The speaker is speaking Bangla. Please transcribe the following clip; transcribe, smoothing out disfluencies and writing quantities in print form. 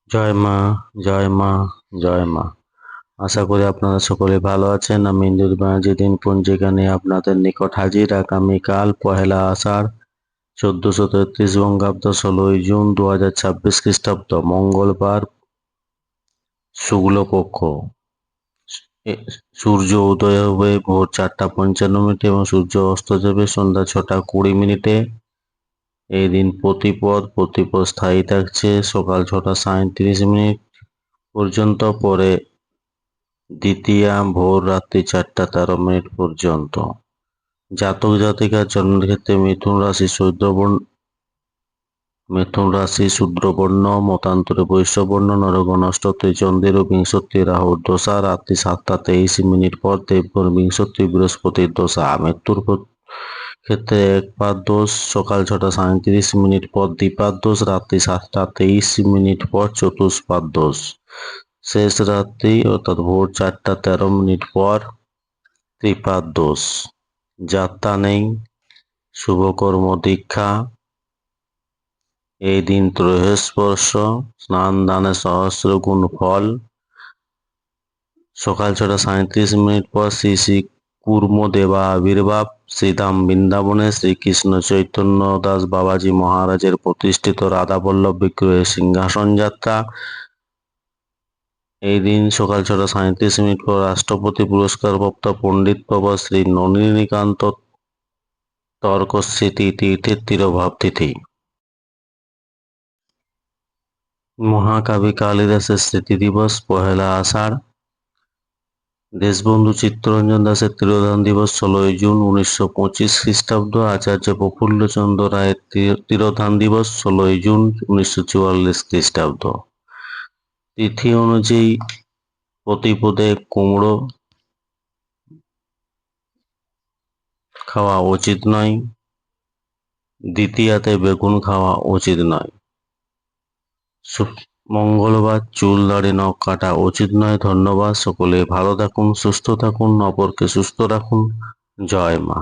জয় মা, জয় মা, জয় মা। আশা করি আপনারা সকলে ভালো আছেন। আমি ইন্দুর ব্যানার্জি দিন পঞ্জিকা নিয়ে আপনাদের নিকট হাজির। আগামীকাল পহেলা আষাঢ় 1433 বঙ্গাব্দ 16 জুন 2026 খ্রিস্টাব্দ মঙ্গলবার শুক্লপক্ষ। সূর্য উদয় হবে ভোর 4:55 এবং সূর্য অস্ত যাবে সন্ধ্যা 6:20। এই দিন প্রতিপদ স্থায়ী থাকছে সকাল 6:37 পর্যন্ত, পরে দ্বিতীয়া ভোর রাত্রি 4:13 পর্যন্ত। জাতক জাতিকার জন্মের ক্ষেত্রে মিথুন রাশি শূদ্রবর্ণ, মতান্তরে বৈশ্যবর্ণ, নরগণ অষ্টত্রী চন্দ্রের ও বিংশতি রাহুর দশা, রাত্রি 7:23 পর দেবগণ বিংশতি বৃহস্পতির দশা। মৃত্যুর ক্ষেত্রে একপাদ দোষ, সকাল 6:37 পর দ্বিপাদ দোষ, রাত্রি 7:23 পর চতুষ্পাদ দোষ, শেষ রাত্রি অর্থাৎ ভোর 4:13 পর ত্রিপাদ দোষ। যাত্রা নেই, শুভকর্ম দীক্ষা। এই দিন ত্রয়োস্পর্শ, স্নান দানে সহস্র গুণ ফল। সকাল 6:37 পর শ্রী শ্রী কুর্ম দেবা আবির্ভাব। শ্রীধাম বৃন্দাবনে শ্রীকৃষ্ণ চৈতন্য দাস বাবাজি মহারাজের প্রতিষ্ঠিত রাধাবল্লভ বিগ্রহের সিংহাসন যাত্রা। এই দিন সকাল 6:37 পর রাষ্ট্রপতি পুরস্কারপ্রাপ্ত পণ্ডিত বাবা শ্রী নলিনীকান্ত তর্কশ্রী তীর্থের তিরোভাব তিথি। মহাকবি কালিদাসের স্মৃতি দিবস পহেলা আষাঢ়। দেশবন্ধু চিত্তরঞ্জন দাসের তিরোধান দিবস 16 জুন 1925 খ্রিস্টাব্দ। আচার্য প্রফুল্লচন্দ্র রায়ের তিরোধান দিবস 16 জুন 1944 খ্রিস্টাব্দ। তিথি অনুযায়ী প্রতিপদে কুমড়ো খাওয়া উচিত নয়, দ্বিতীয়াতে বেগুন খাওয়া উচিত নয়। মঙ্গলবার চুল দাড়ি নখ কাটা উচিত নয়। ধন্যবাদ। সকলে ভালো থাকুন, সুস্থ থাকুন, অপরকে সুস্থ রাখুন। জয় মা।